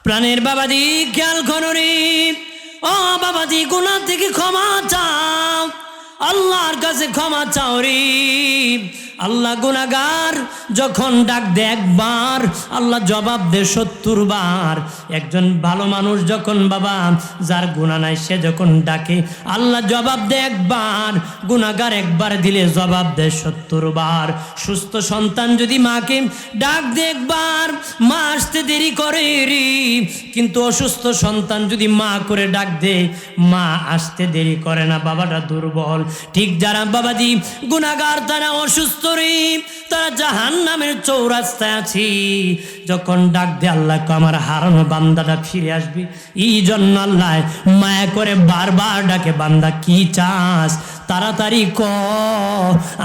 প্রাণের বাবাজি খেয়াল করো রে, ও বাবাজি গুনাহ থেকে ক্ষমা চাও, আল্লাহর কাছে ক্ষমা চাও রে। আল্লাহ গুনাহগার যখন ডাক দে একবার, আল্লাহ জবাব দে ৭০ বার। একজন ভালো মানুষ যখন বাবা যার গুনাহ নাই সে যখন ডাকে, আল্লাহ জবাব দে একবার, গুনাহগার একবার দিলে জবাব দে ৭০ বার। সুস্থ সন্তান যদি মাকে ডাক দে একবার, মা আসতে দেরি করে রে, কিন্তু অসুস্থ সন্তান যদি মা করে ডাক দে, মা আসতে দেরি করে না, বাবাটা দুর্বল। ঠিক যারা বাবাজি গুনাহগার, তারা অসুস্থ রে, তারা জাহান্নামের চৌরাস্তায় আছি, যখন ডাক দে আল্লাহ আমার হারানো বান্দাটা ফিরে আসবে, এই জন্য আল্লাহ মায়া করে বারবার ডাকে, বান্দা কি চাস তাড়াতাড়ি ক,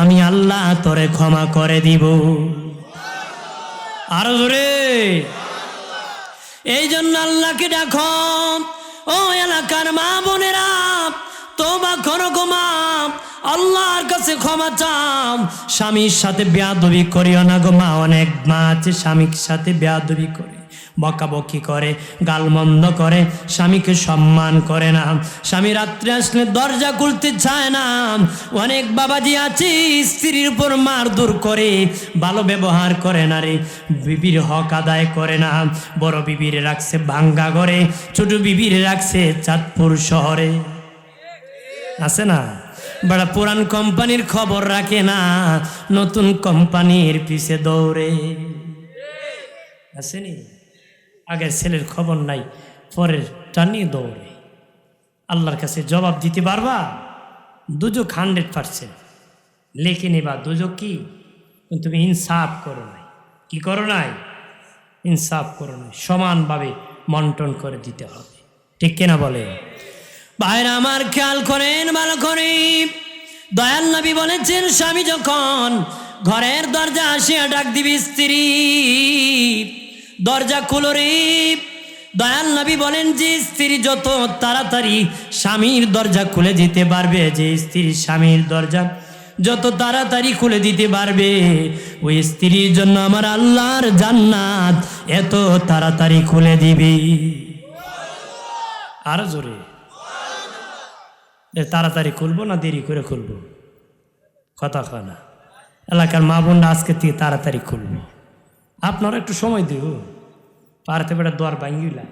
আমি আল্লাহ তোরে ক্ষমা করে দিব। আরো জোরে। এই জন্য আল্লাহকে ডাকো। ও এলাকার মা বোনেরা, তওবা করো গো মা, আল্লাহর কাছে ক্ষমা চাও। স্বামীর সাথে বেয়াদবি করিও না গো মা। অনেক মা আছে স্বামীর সাথে বেয়াদবি করে, বকাবকি করে, গালমন্দ করে, স্বামীকে সম্মান করে না। স্বামী রাত্রে আসলে দরজা খুলতে চায় না। অনেক বাবাজি আছে স্ত্রীর উপর মারধর করে, ভালো ব্যবহার করে না রে, বিবির হক আদায় করে না। বড় বিবির রাখছে ভাঙ্গা ঘরে, ছোট বিবির রাখছে চাঁদপুর শহরে। আছে না? বড় পুরান কোম্পানির খবর রাখে না, নতুন কোম্পানির পিছে দৌড়ে। আসেনি? আগের ছেলের খবর নাই, পরের টানিয়ে দৌড়ে। আল্লাহর কাছে জবাব দিতে পারবা? দুজক 100% লেখে নেবা। দুজক কি? তুমি ইনসাফ করো নাই। কি করো নাই? ইনসাফ করো নাই। সমানভাবে বন্টন করে দিতে হবে। ঠিক কিনা বলে? ভাইরা আমার খেয়াল করেন ভালো করে। দয়াল নবী বলেছেন, স্বামী যখন ঘরের দরজা আসিয়া ডাক দিবি, স্ত্রী দরজা খুলো রে। দয়াল নবী বলেন, যে স্ত্রী যত তাড়াতাড়ি স্বামীর দরজা খুলে দিতে পারবে, যে স্ত্রী স্বামীর দরজা যত তাড়াতাড়ি খুলে দিতে পারবে, ওই স্ত্রীর জন্য আমার আল্লাহর জান্নাত এত তাড়াতাড়ি খুলে দিবি। আর জোরে। তাড়াতাড়ি খুলবো না দেরি করে খুলবো? কথা কয় না। এলাকার মা বোনরা আজকে থেকে তাড়াতাড়ি খুলবো। আপনারা একটু সময় দিব, পারতে বেটা দোয়ার ভাঙ্গিলা।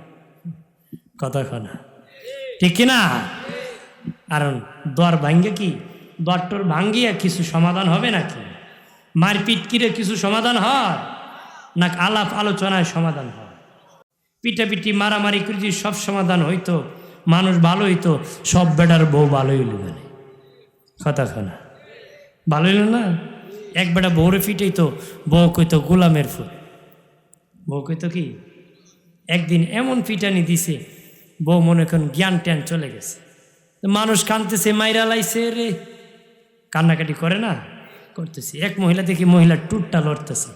কথা কয় না, ঠিক কিনা? কারণ দোয়ার ভাঙ্গে কি, দোয়ারটোর ভাঙ্গিয়া কিছু সমাধান হবে নাকি? মারপিট কিরে কিছু সমাধান হয় না? আলাপ আলোচনায় সমাধান হয়। পিটাপিটি মারামারি করে যদি সব সমাধান হইতো, মানুষ ভালো হইতো, সব বেটার বউ ভালো হইল। মানে কথা খানা ভালো হইল না? এক বেটা বউরে ফিটাইতো, বউ কইতো গোলামের ফুল। বউ কইতো কি? একদিন এমন পিটানি দিছে, বউ মনে করেন জ্ঞান ট্যান চলে গেছে। মানুষ কানতেছে, মাইরা লাইছে রে, কান্নাকাটি করে না? করতেছে। এক মহিলা দেখি মহিলার টুটটা লড়তেছে,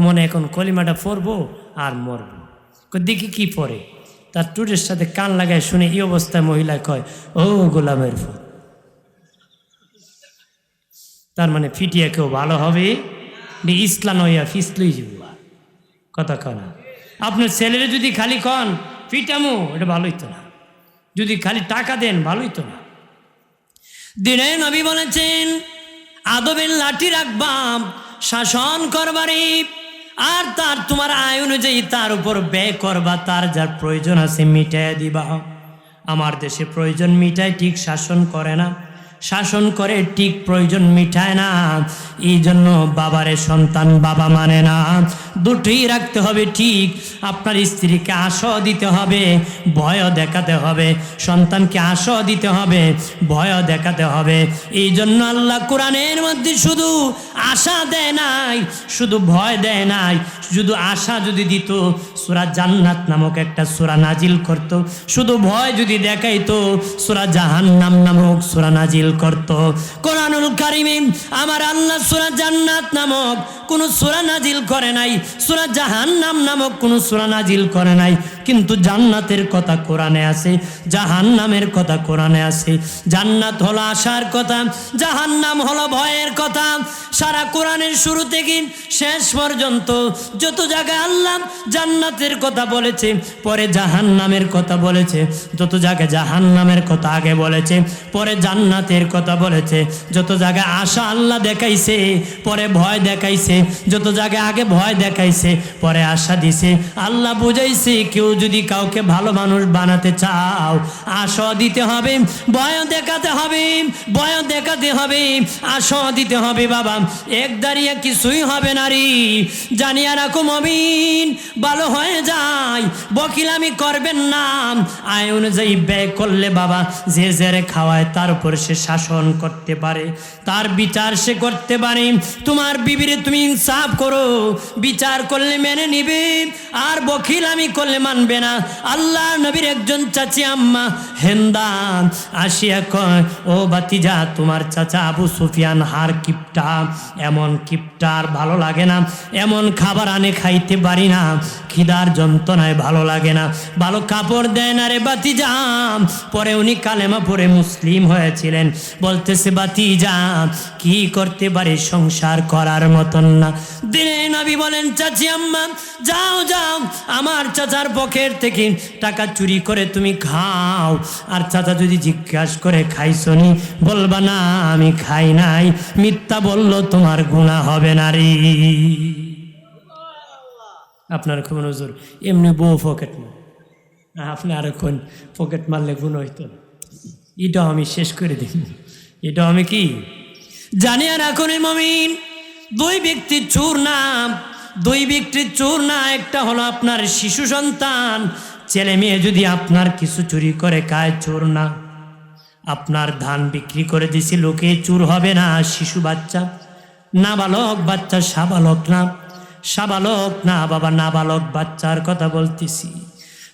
মনে এখন কলিমাটা পরবো আর মরবো। দেখি কি পরে, তার টুটের সাথে কান লাগায় শুনে এই অবস্থায় মহিলা কয়, ও গোলামের ফুল। তার মানে ফিটিয়া কেউ ভালো হবে, ইসলাম হইয়া ফিসলই যাব। কথা কনা। আপনার ছেলেরা যদি খালি কন ফিটামো, এটা ভালো হইতো না। যদি খালি টাকা দেন ভালো হইতো না। দিনে নবী বলেছেন, আদবের লাঠি রাখবাম, শাসন করবারে, আর তার তোমার আয় অনুযায়ী তার উপর ব্যয় করবা, তার যার প্রয়োজন আছে মিটাইয়া দিবা। আমার দেশে প্রয়োজন মিটায়, ঠিক শাসন করে না। শাসন করে ঠিক প্রয়োজন মিটায় না। এই জন্য বাবারে সন্তান বাবা মানে না। দুটোই রাখতে হবে ঠিক। আপনার স্ত্রীকে আশাও দিতে হবে, ভয়ও দেখাতে হবে। সন্তানকে আশাও দিতে হবে, ভয়ও দেখাতে হবে। এই জন্য আল্লাহ কোরআনের মধ্যে শুধু আশা দেয় নাই, শুধু ভয় দেয় নাই। শুধু আশা যদি দিত, সূরা জান্নাত নামক একটা সূরা নাজিল করত। শুধু ভয় যদি দেখাইতো, সূরা জাহান্নাম নামক সূরা নাজিল করত। কোরআনুল কারিমে আমার আল্লাহ সূরা জান্নাত নামক কোন সূরা নাজিল করে নাই, সূরা জাহান্নাম নামক কোন সূরা নাজিল করে নাই। কিন্তু জান্নাতের কথা কোরআনে আছে, জাহান্নামের কথা কোরআনে আছে। জান্নাত হলো আশার কথা, জাহান্নাম হলো ভয়ের কথা। সারা কোরআনের শুরু থেকে শেষ পর্যন্ত যত জায়গায় আল্লাহ জান্নাতের কথা বলেছে পরে জাহান্নামের কথা বলেছে, যত জায়গায় জাহান্নামের কথা আগে বলেছে পরে জান্নাতের কথা বলেছে, যত জায়গায় আশা আল্লাহ দেখাইছে পরে ভয় দেখাইছে, যত জায়গায় আগে ভয় দেখাইছে পরে আশা দিছে। আল্লাহ বুঝাইছে কেউ যদি কাউকে ভালো মানুষ বানাতে চাও আশা দিতে হবে, ভয় দেখাতে হবে, ভয় দেখাতে হবে, আশা দিতে হবে। বাবা এক দাঁড়িয়ে কিছুই হবে না রে, জানিয়া রাখো মুমিন ভালো হয়ে যায়, বকিলামি করবেন না। আয় অনুযায়ী ব্যয় করলে বাবা যে জেরে খাওয়ায় তার উপর সে শাসন করতে পারে, তার বিচার সে করতে পারে। তোমার বিবিরে তুমি ইনসাফ করো, বিচার করলে মেনে নিবে, আর বকিলামি করলে মানবে না। আল্লাহ নবীর একজন চাচি আম্মা হেন্দা আসিয়া কয়, ও বাতিজা তোমার চাচা আবু সুফিয়ান হার কিপটা, এমন কিপটার ভালো লাগে না, এমন খাবার আনে খাইতে পারি না, খিদার যন্ত্রণায় ভালো লাগে না, ভালো কাপড় দেয় না রে বাতিজা। পরে উনি কালেমা পড়ে মুসলিম হয়েছিলেন। বলতেছে বাতিজা কি করতে পারি, সংসার করার মতন না। দিনে নবী বলেন চাচি আম্মা যাও যাও আমার চাচার পকেট থেকে টাকা চুরি করে তুমি খাও, আর চাচা যদি জিজ্ঞাসা করে খাইছনি বলবা না আমি খাই নাই, মিথ্যা বললো তোমার গুনাহ হবে না রে। আপনার খুব নজর এমনি বউ পকেট মার, আপনি আর কোন পকেট মারলে গুণ হইতো না। এটাও আমি শেষ করে দিই, এটাও আমি কি জানি। আর এখন মুমিন দুই ব্যক্তি চোর না, দুই ব্যক্তি চোর না, একটা হলো আপনার শিশু সন্তান, ছেলে মেয়ে যদি আপনার কিছু চুরি করে খায় চোর না। আপনার ধান বিক্রি করে দিছি লোকে চোর হবে না, শিশু বাচ্চা, নাবালক বাচ্চা, সাবালক না, সাবালক না বাবা, নাবালক বাচ্চার কথা বলতেছি।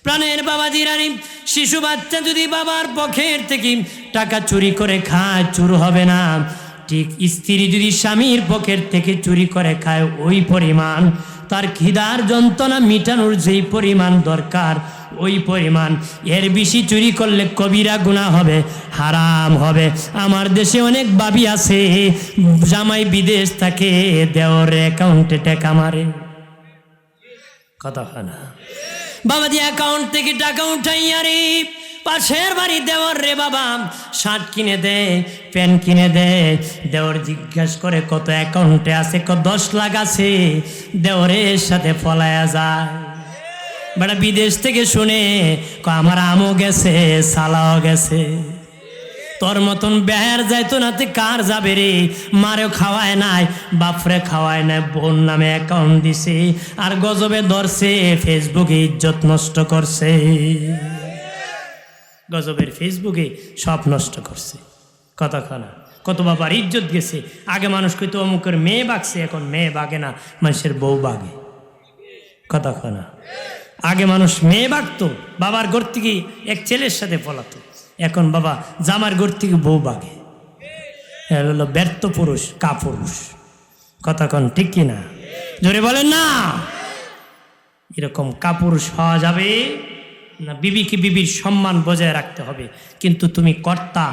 প্রাণের বাবা জিরানি শিশু বাচ্চা যদি বাবার পকেট থেকে টাকা চুরি করে খায় চোর হবে না। ঠিক স্ত্রী যদি স্বামীর পকেট থেকে চুরি করে খায় ওই পরিমাণ তার খিদার যন্ত্রণা মিটানোর যেই পরিমাণ দরকার ওই পরিমাণ, এর বেশি চুরি করলে কবিরা গুনাহ হবে, হারাম হবে। আমার দেশে অনেক বাবি আছে জামাই বিদেশ থাকে, দেওর অ্যাকাউন্টে টাকা মারে, কথা হয় না বাবাজি, অ্যাকাউন্ট থেকে টাকা উঠাইয়া রে পাশের বাড়ি দেওয়ার রে বাবা শার্ট কিনে দে, প্যান্ট কিনে দে। দেওর জিজ্ঞাস করে কত অ্যাকাউন্টে আছে, 10 লাখ আছে, দেওরের সাথে পলায়া যায়। বেটা বিদেশ থেকে শুনে আমার আমও গেছে সালাও গেছে, তোর মতন বেহার যাইতো না, তুই কার যাবে রে? মারেও খাওয়ায় নাই, বাপরে খাওয়ায় নাই, বোন নামে অ্যাকাউন্ট দিছে, আর গজবে ধরছে, ফেসবুকে ইজ্জত নষ্ট করছে, গজবের ফেসবুকে সব নষ্ট করছে। কতক্ষণা কত বাবার ইজ্জত গেছে। আগে মানুষ কইতো অমুকের মেয়ে বাগছে, এখন মেয়ে বাগে না, মানুষের বউ বাগে। কতক্ষণা আগে মানুষ মেয়ে বাগতো, বাবার ঘর থেকে এক ছেলের সাথে পলাতো, এখন বাবা জামার ঘর থেকে বউ বাগে। হলো ব্যর্থ পুরুষ, কাপুরুষ। কতক্ষণ ঠিক কিনা জোরে বলেন না? এরকম কাপুরুষ হওয়া যাবে না। বিবিকে বিবির সম্মান বজায় রাখতে হবে, কিন্তু তুমি কর্তা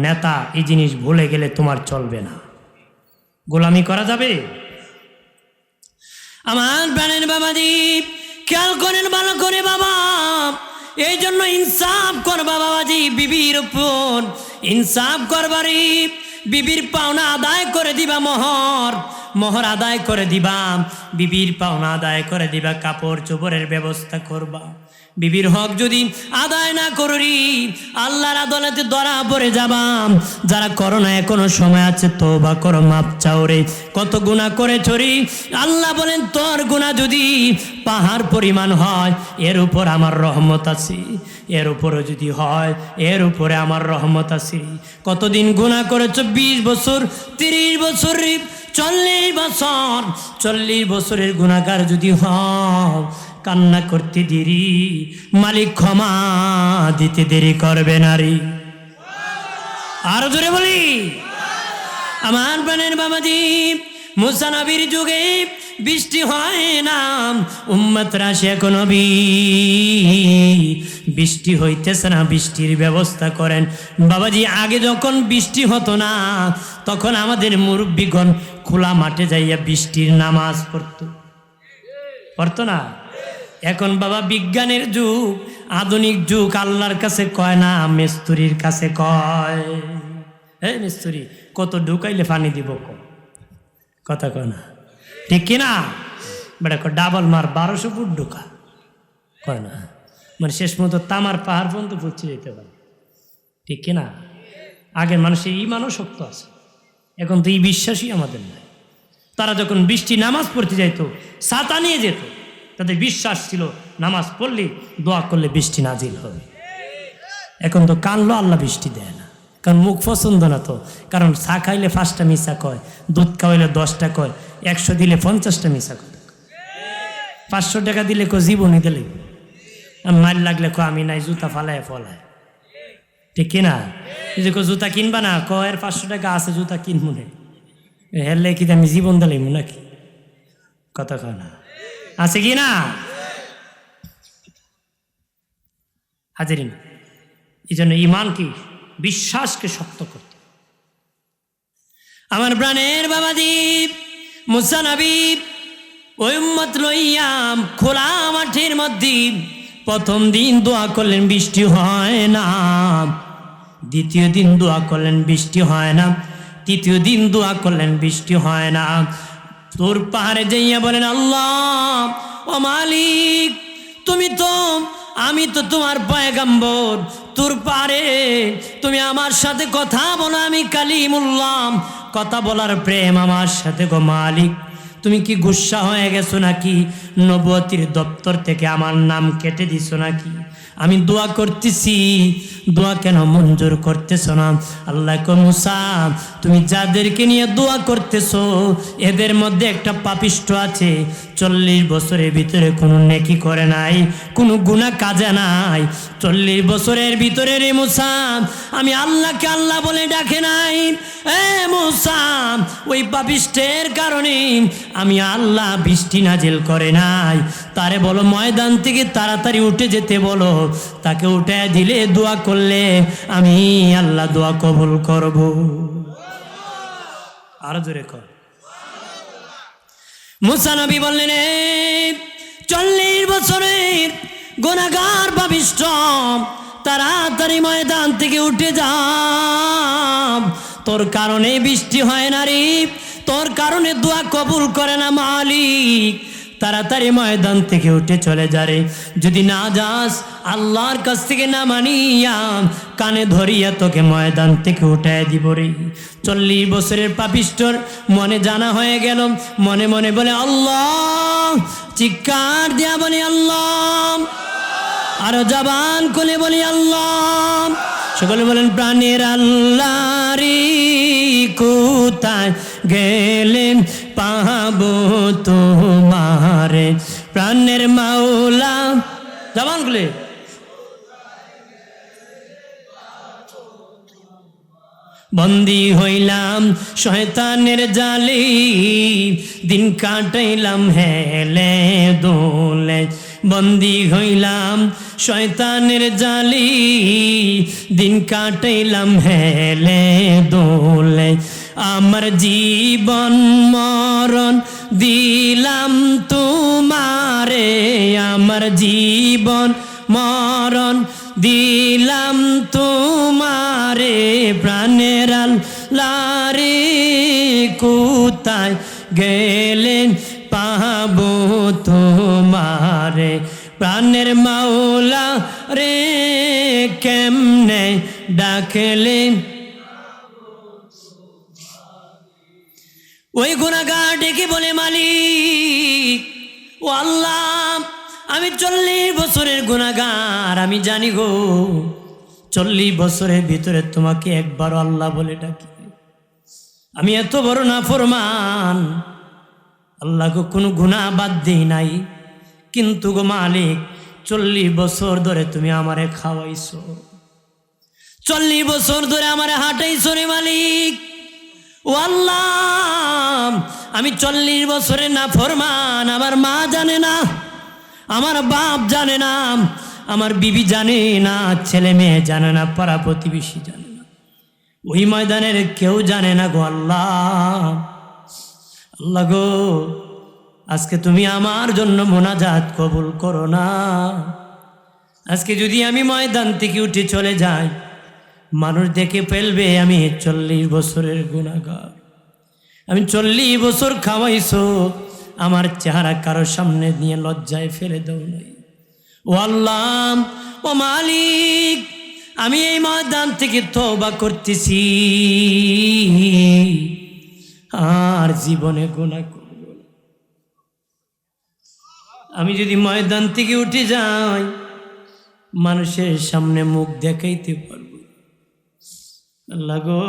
নেতা এই জিনিস ভুলে গেলে তোমার চলবে না। গোলামি করা যাবে? আমার প্রাণের বাবাজি খেয়াল করেন ভালো করে বাবা, এই জন্য ইনসাফ করবা বাবাজি, বিবির উপর ইনসাফ করবারি। বিবির পাওনা আদায় করে দিবা, মোহর আদায় করে দিবা, বিবির পাওনা আদায় করে দিবা, কাপড় চোপড়ের ব্যবস্থা করবা। বিবির হক যদি আদায় না করি আল্লাহর আদালতে ধরা পড়ে যাবাম। যারা করো না এখনো সময় আছে, তওবা করো, মাপ চাও রে। কত গুনাহ করেছ রে, আল্লাহ বলেন তোর গুনাহ যদি পাহাড় পরিমাণ হয় এর উপর আমার রহমত আছে, এর উপরে যদি হয় এর উপরে আমার রহমত আছে। কতদিন গুনাহ করেছ? 20 বছর, 30 বছর, 40 বছর। 40 বছরের গুনাহগার যদি হও, কান্না করতে দেরি, মালিক ক্ষমা দিতে দেরি করবে নারী। আরো জোরে বলি আমার প্রাণের বাবাজি, মুসা নবীর যুগে বৃষ্টি হয় না, উম্মতরা শেখ নবী বৃষ্টি হইতেছে না, বৃষ্টির ব্যবস্থা করেন বাবাজি। আগে যখন বৃষ্টি হতো না তখন আমাদের মুরব্বীগণ খোলা মাঠে যাইয়া বৃষ্টির নামাজ পড়তো। পারতো না। এখন বাবা বিজ্ঞানের যুগ, আধুনিক যুগ, আল্লাহর কাছে কয় না, মিস্ত্রির কাছে কয়। এই মিস্ত্রি কত ঢুকাইলে পানি দিব কথা কয় না, ঠিক কিনা? বেটা ডাবল মার 1200 ফুট ঢুকা কয় না, মানে শেষ মতো তামার পাহাড় পর্যন্ত পৌঁছে যেতে পারে, ঠিক কিনা? আগের মানুষের ইমানও শক্ত আছে, এখন তো এই বিশ্বাসই আমাদের নাই। তারা যখন বৃষ্টি নামাজ পড়তে যাইত ছাতা নিয়ে যেত, তাদের বিশ্বাস ছিল নামাজ পড়লে দোয়া করলে বৃষ্টি নাজিল হবে। এখন তো কানলো আল্লাহ বৃষ্টি দেয় না, কারণ মুখ পছন্দ না তো। কারণ চা খাইলে 5টা মিশা কয়, দুধ খাওয়াইলে 10টা কয়, 100 দিলে 50টা মিশা কয়, 500 টাকা দিলে কো জীবনই দিলে, মাইল লাগলে কো আমি নাই, জুতা ফালায় ফলায়, ঠিক কিনা? যদি কো জুতা কিনবা না, কয়ের 500 টাকা আছে, জুতা কিনবো না, হেললে কি আমি জীবন দিলাম নাকি? কথা কয় না, আছে কি না? হাজিরিন, এই জন্য ইমান কি, বিশ্বাসকে শক্ত করতে। আমার প্রাণের বাবা দ্বীপ মুসা নবী ওই উম্মত লইয়াম খোলা মাঠের মধ্যে প্রথম দিন দোয়া করলেন বৃষ্টি হয় না, দ্বিতীয় দিন দোয়া করলেন বৃষ্টি হয় না, তৃতীয় দিন দোয়া করলেন বৃষ্টি হয় না। তোর পাহাড়ে যাইয়া বলেন, আল্লাহ ও মালিক, তুমি তো, আমি তো তোমার পয়গম্বর, তোর পাহাড়ে তুমি আমার সাথে কথা বলো, আমি কালিমুল্লাহ, কথা বলার প্রেম আমার সাথে গো মালিক। তুমি কি গুসা হয়ে গেছো নাকি? নবুয়তির দপ্তর থেকে আমার নাম কেটে দিছো নাকি? আমি দোয়া করতেছি, দোয়া কেন মঞ্জুর করতেছ না? আল্লাহ কো মুসা, তুমি যাদেরকে নিয়ে দোয়া করতেছো এদের মধ্যে একটা পাপিষ্ট আছে, 40 বছরের ভিতরে কোনো নেকি করে নাই, কোনো গুনাহ কাজে নাই। 40 বছরের ভিতরে রে মুসা আমি আল্লাহকে আল্লাহ বলে ডাকে নাই। এ মুসা, ওই পাপিষ্টের কারণে আমি আল্লাহ বৃষ্টি নাজিল করে নাই। তারে বলো ময়দান থেকে তাড়াতাড়ি উঠে যেতে বলো, তাকে উঠে দিলে দোয়া করলে আমি আল্লাহ দোয়া কবুল করব। আরো জোরে কর। মুসা নবী বললেন, 40 বছরের গুনাহগার পাপিষ্ঠ, তাড়াতাড়ি ময়দান থেকে উঠে যা, তোর কারণে বৃষ্টি হয় না রে, তোর কারণে দোয়া কবুল করে না মালিক, তাড়াতাড়ি ময়দান থেকে উঠে চলে যা রে। যদি না যাস আল্লাহর কাছ থেকে না মানিয়া কানে ধরিয়া তোকে ময়দান থেকে উঠায় দিব রে। 40 বছরের পাপিষ্টর মনে জানা হয়ে গেল, মনে মনে বলে আল্লাহ, চিৎকার দিয়া বলি আল্লাহ, আরো জবান খুলে বলি আল্লাহ। সকলে বলেন প্রাণের আল্লাহ রে, কোথায় গেলেন পাবো তোমারে, প্রাণের মাওলা, জবান খুলে। বন্দি হইলাম শয়তানের জালে, দিন কাটাইলাম হেলে দোলে, বন্দি হইলাম শয়তানের জালে, দিন কাটাইলাম হেলে দোলে, আমার জীবন মরণ দিলাম তোমারে, আমার জীবন মরণ দিলাম তোমারে, প্রাণের আল্লাহ রে, কোথায় গেলেন পাবো তোমারে, প্রাণের মাওলা রে, কেমনে ডাকলেন। ওই গুনাহগার ডেকে বলে, মালিক ও আল্লাহ, আমি 40 বছরের গুনাহগার, আমি জানি গো, 40 বছরের ভিতরে তোমাকে একবারও আল্লাহ বলে ডাকি, আমি এত বড় নাফরমান, আল্লাহকে কোনো গুনাহ বাদ দেই নাই, কিন্তু গো মালিক 40 বছর ধরে তুমি আমারে খাওয়াইছো, 40 বছর ধরে আমারে হাঁটাইছো রে মালিক। ও আল্লাহ, আমি 40 বছরের নাফরমান, আমার মা জানে না, আমার বাপ জানে না, আমার বিবি জানে না, ছেলে মেয়ে জানে না, পাড়া প্রতিবেশী জানে না, ওই ময়দানের কেউ জানে না গো আল্লাহ। আল্লাহ গো, আজকে তুমি আমার জন্য মোনাজাত কবুল করো না। আজকে যদি আমি ময়দান থেকে উঠে চলে যাই, মানুষ দেখে ফেলবে আমি 40 বছরের গুনাহগার। আমি 40 বছর খাওয়াইছো, আমার চেহারা কারোর সামনে নিয়ে লজ্জায় ফেলে দাও নাই। ও আল্লাহ, ও মালিক, আমি এই ময়দান থেকে তওবা করতেছি, আর জীবনে গুনাহ করব না। আমি যদি ময়দান থেকে উঠে যাই, মানুষের সামনে মুখ দেখাইতে পারবো। আল্লাহ গো,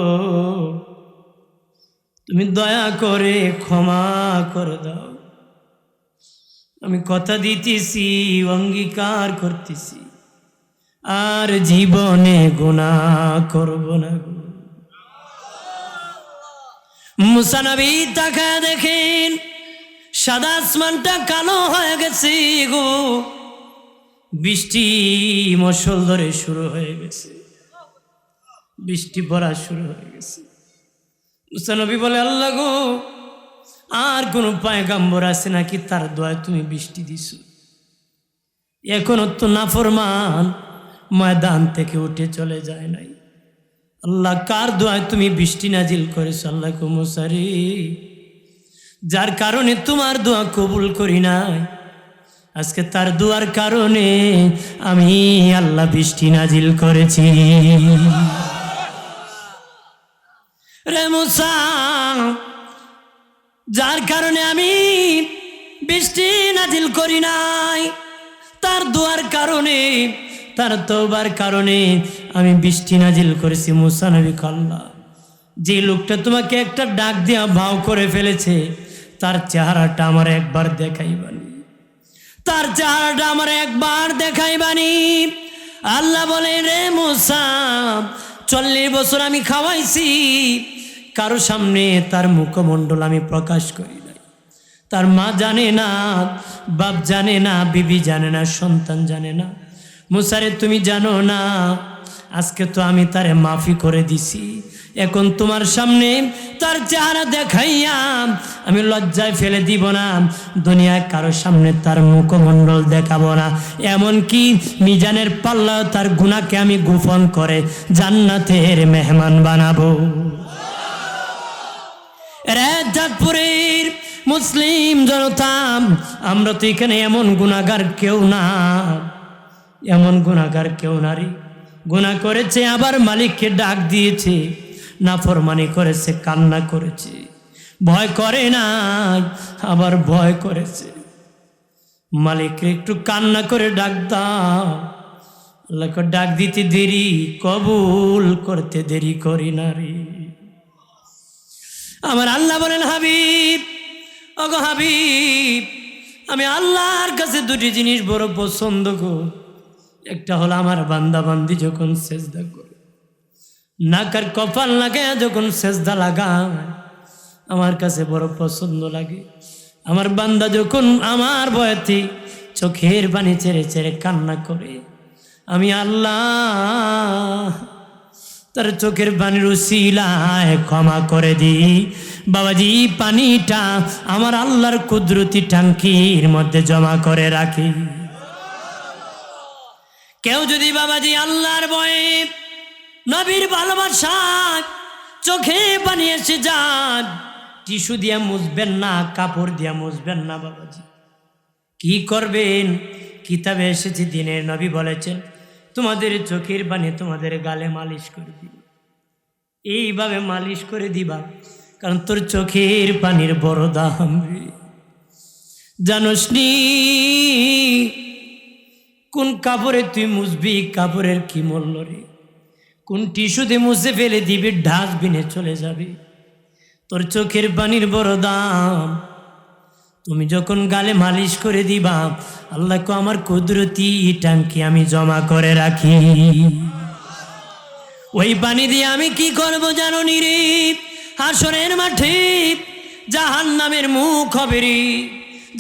তুমি দয়া করে ক্ষমা করে দাও। আমি কথা দিতেছি, অঙ্গীকার করতেছি, আর জীবনে গুনাহ করব না গো। মুসা নবী তাকায় দেখেন, সাদা আসমানটা কালো হয়ে গেছে গো, বৃষ্টি মশল ধরে শুরু হয়ে গেছে, বৃষ্টি পড়া শুরু হয়ে গেছে। মুসা নবী বলে, আল্লাহ গো, আর কোন পয়গম্বর আছে নাকি তার দোয়ায় তুমি বৃষ্টি দিছো? এখনো তো নাফরমান ময়দান থেকে উঠে চলে যায় নাই। আল্লাহ, কার দোয়ায় তুমি বৃষ্টি নাজিল করেছো? আল্লাহ গো, মুসা রে, যার কারণে তোমার দোয়া কবুল করি নাই, আজকে তার দোয়ার কারণে আমি আল্লাহ বৃষ্টি নাজিল করেছি। রে মুসা, যার কারণে আমি বৃষ্টি নাজিল করি নাই, তার দোয়ার কারণে, তার তওবার কারণে আমি বৃষ্টি নাজিল করেছি। মুসা নবী আল্লাহ, যে লোকটা তোমাকে একটা ডাক দিয়া ভাও করে ফেলেছে, তার চেহারাটা আমার একবার দেখাইবানি, তার চেহারাটা আমার একবার দেখাইবানি। আল্লাহ বলে, রে মুসা, 40 বছর আমি খাওয়াইছি, কারো সামনে তার মুখমণ্ডল আমি প্রকাশ করি নাই। তার মা জানে না, বাপ জানে না, বিবি জানে না, সন্তান জানে না। মুসারে তুমি জানো না, আজকে তো আমি তারে মাফি করে দিছি, এখন তোমার সামনে তার চেহারা দেখাইয়া আমি লজ্জায় ফেলে দিব না, দুনিয়ায় কারো সামনে তার মুখমণ্ডল দেখাবো না, এমনকি মিজানের পাল্লা তার গুনাহকে আমি গোপন করে জান্নাতের মেহমান বানাবো। রাজাপুরের মুসলিম জনতা, আমরা তো এখানে এমন গুনাহগার কেউ না, এমন গুনাহগার কেউ নারী। গুনাহ করেছে, আবার মালিককে ডাক দিয়েছে, নাফরমানি করেছে, কান্না করেছে, ভয় করে না, আবার ভয় করেছে। মালিককে একটু কান্না করে ডাক দাও। আল্লাহকে ডাক দিতে দেরি, কবুল করতে দেরি করি না রে। আমার আল্লাহ বলেন, হাবিব, ওগো হাবিব, আমি আল্লাহর কাছে দুটি জিনিস বড় পছন্দ গো। একটা হলো আমার বান্দা বান্দি যখন সেজদা করে, নাকার কপাল লাগায় যখন সেজদা লাগায়, আমার কাছে বড় পছন্দ লাগে। আমার বান্দা যখন আমার ভয়েতে চোখের পানি ছেড়ে ছেড়ে কান্না করে, আমি আল্লাহ তার চোখের পানির উসিলায় ক্ষমা করে দিই। বাবাজি, পানিটা আমার আল্লাহর কুদরতি টাঙ্কির মধ্যে জমা করে রাখি। কেউ যদি বাবাজি আল্লাহর ভয়ে, নবীর ভালোবাসা চোখে পানি এসে যান, টিস্যু দিয়ে মুছবেন না, কাপড় দিয়ে মুছবেন না বাবাজি, কি করবেন? কিতাবে এসেছে, দিনের নবী বলেছেন, তোমাদের চোখের পানি তোমাদের গালে মালিশ করে দিবা, এইভাবে মালিশ করে দিবা, কারণ তোর চোখের পানির বড় দাম রে। জানোসনি কোন কাপড়ে তুই মুছবি, কাপড়ের কি মূল্য রে? কোন টিস্যুতে মুছে ফেলে দিবি, ডাস্টবিনে চলে যাবে। তোর চোখের পানির বড় দাম। তুমি যখন গালে মালিশ করে দিবা, আল্লাহকে আমার কুদরতি টাঙ্কি আমি জমা করে রাখি। ওই পানি দিয়ে আমি কি করবো জানো নি রে? হাসরের মাঠে জাহান্নামের মুখ হবে রে,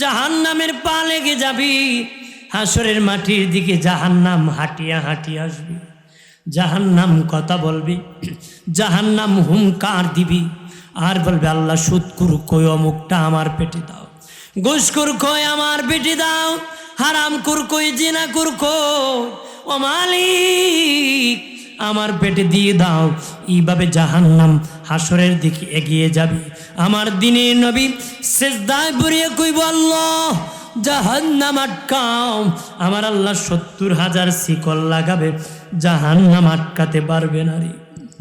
জাহান্নামের পা লেগে যাবি, হাসরের মাটির দিকে জাহান্নাম হাঁটিয়া হাঁটিয়া আসবি, জাহান্নাম কথা বলবি, জাহান্নাম হুঙ্কার দিবি, আর বলবে আল্লাহ সুৎকুর কই অমুকটা আমার পেটে দাও, ঘুষখোর কই আমার বেটি দাও, হারামখোর কই জিনাখোর কই, ও মালিক আমার পেটে দিয়ে দাও। এইভাবে জাহান্নাম হাসরের দিকে এগিয়ে যাবে। আমার দিনের নবী সিজদায় পড়িয়া কইব, আল্লাহ জাহান্নাম আটকাও। আমার আল্লাহ 70,000 শিকল লাগাবে, জাহান্নাম আটকাতে পারবে না রে।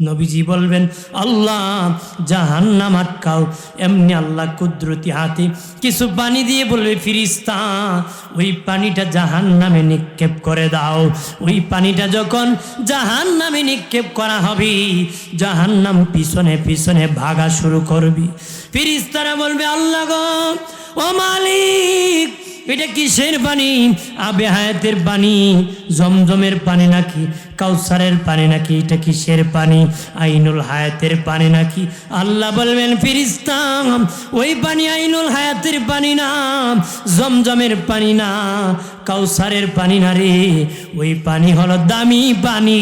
নবীজি বলবেন, আল্লাহ জাহান্নাম আটকাও। এমনি আল্লাহ কুদরতি হাতে কিছু পানি দিয়ে বলবে, ফিরিস্তা ওই পানিটা জাহান্নামে নিক্ষেপ করে দাও। ওই পানিটা যখন জাহান্নামে নিক্ষেপ করা হবে, জাহান্নাম পিছনে পিছনে ভাগা শুরু করবি। ফিরিস্তারা বলবে, আল্লাহ গো, ও মালিক এটা কিসের পানি? আবে হায়াতের পানি, জমজমের পানি নাকি কাউসারের পানি নাকি? এটা কিসের পানি? আইনুল হায়াতের পানি নাকি? আল্লাহ বলবেন, ফেরেশতা ওই পানি আইনুল হায়াতের পানি না, জমজমের পানি না, কাউসারের পানি না রে। ওই পানি হলো দামি পানি,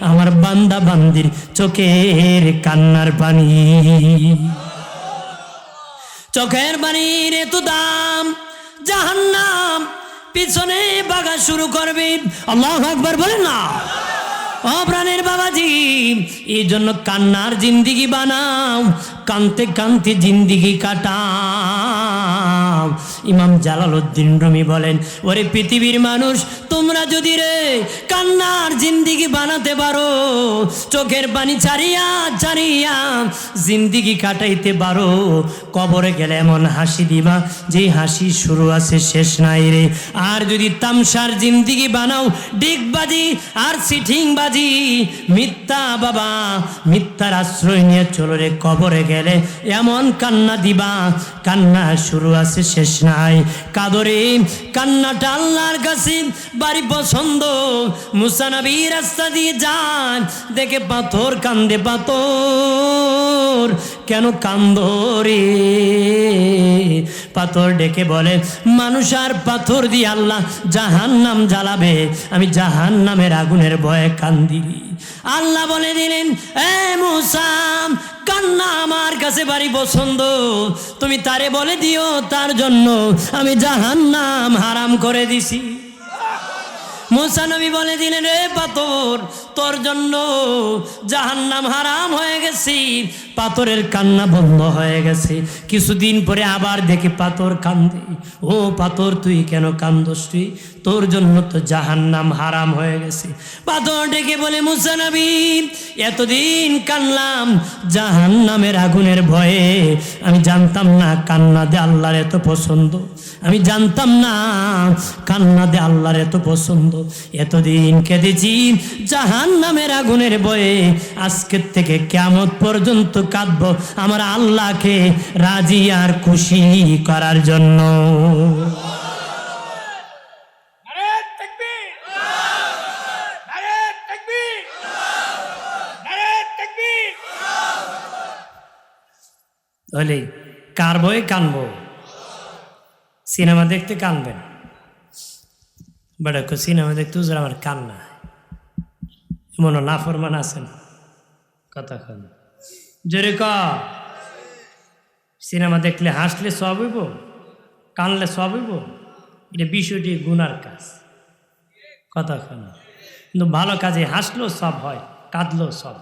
আমার বান্দা বান্দির চোখের কান্নার পানি। চোখের পানির এত দাম, জাহান্নাম পিছনে বাগা শুরু করবে। আল্লাহু আকবার বলেন না। ও প্রাণের বাবাজি, এই জন্য কান্নার জিন্দিগি বানাও, কানতে কানতে জিন্দিগি কাটাও। ইমাম জালালউদ্দিন রুমি বলেন, ওরে পৃথিবীর মানুষ, তোমরা যদি রে কান্নার জিন্দিগি বানাতে পারো, চোখের পানি ছাড়িয়া ছাড়িয়া জিন্দিগি কাটাইতে পারো, কবরে গেলে এমন হাসি দিবা যে হাসি শুরু আছে শেষ নাই রে। আর যদি তামসার জিন্দিগি বানাও, ডিগবাজি আর সিটিংবাজি, মিথ্যা বাবা, মিথ্যার আশ্রয় নিয়ে চলো রে, কবরে গেলে এমন কান্না দিবা, কান্না শুরু আছে শেষ নাই। কাদরে কান্নাটা আল্লাহর কাছে বাড়ি পছন্দ। মুসা নবী রাস্তা দিয়ে যান, দেখে পাথর কান্দে। পাথর কেন কান্দো রে? পাথর ডেকে বলে, মানুষ আর পাথর দিয়ে আল্লাহ জাহান্নাম জ্বালাবে, আমি জাহান্নামের আগুনের ভয়ে কান্দি। আল্লাহ বলে দিলেন, এ মুসা, কান্না আমার কাছে বাড়ি পছন্দ, তুমি তারে বলে দিও তার জন্য আমি জাহান্নাম হারাম করে দিছি। মুসা নবী বলে দিলেন, রে পাথর, তোর জন্য জাহান্নাম হারাম হয়ে গেছে। পাথরের কান্না বন্ধ হয়ে গেছে। কিছুদিন পরে আবার দেখে পাথর কান্দে। ও পাথর, তুই কেন কান্দস? তুই, তোর জন্য তো জাহান্নাম হারাম হয়ে গেছে। পাথর ডেকে বলে, মুসা নবী, এতদিন কানলাম জাহান্নামের আগুনের ভয়ে, আমি জানতাম না কান্না দে আল্লাহর এত পছন্দ, আমি জানতাম না কান্না দে আল্লাহর এত পছন্দ। এতদিন কেঁদেছি জাহান্নামের আগুনের ভয়ে, আজকের থেকে কিয়ামত পর্যন্ত কাঁদব আমার আল্লাহকে রাজি আর খুশি করার জন্য। তাহলে কার ভয়ে কানবো? সিনেমা দেখতে কানবেন, বেড়া সিনেমা দেখতে আমার কান্না, এমন নাফরমান আছেন কথা খান জোরে ক। সিনেমা দেখলে হাসলে সব হইব, কানলে সব হইব, এটা বিষয়টি গুনার কাজ, কথা খান। কিন্তু ভালো কাজে হাসলেও সব হয়, কাঁদলেও সব,